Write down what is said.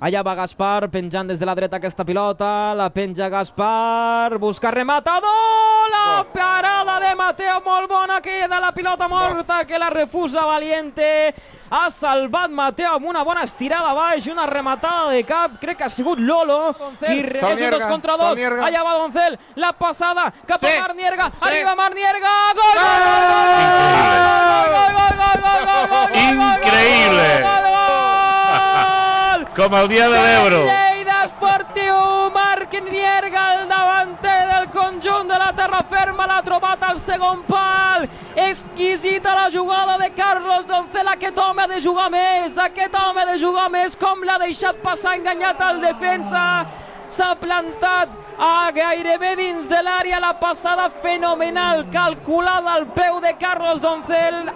Allà va Gaspar, penjant des de la dreta aquesta pilota, la penja Gaspar, busca rematador, la parada de Mateo, molt bona, queda la pilota morta, que la refusa Valiente, ha salvat Mateo amb una bona estirada baix, una rematada de cap, crec que ha sigut Lolo, i és un 2 contra 2, allà va Doncel, la passada cap a Marc Nierga, arriba Marc Nierga, gol! Increïble! Com el dia de l'Ebro. Lleida Esportiu, Marc Nierga, el davanter del conjunt de la terra ferma, l'ha trobat al segon pal. Exquisita la jugada de Carlos Doncel, aquest home ha de jugar més, com l'ha deixat passar enganyat al defensa. S'ha plantat a gairebé dins de l'àrea, la passada fenomenal, calculada al peu de Carlos Doncel.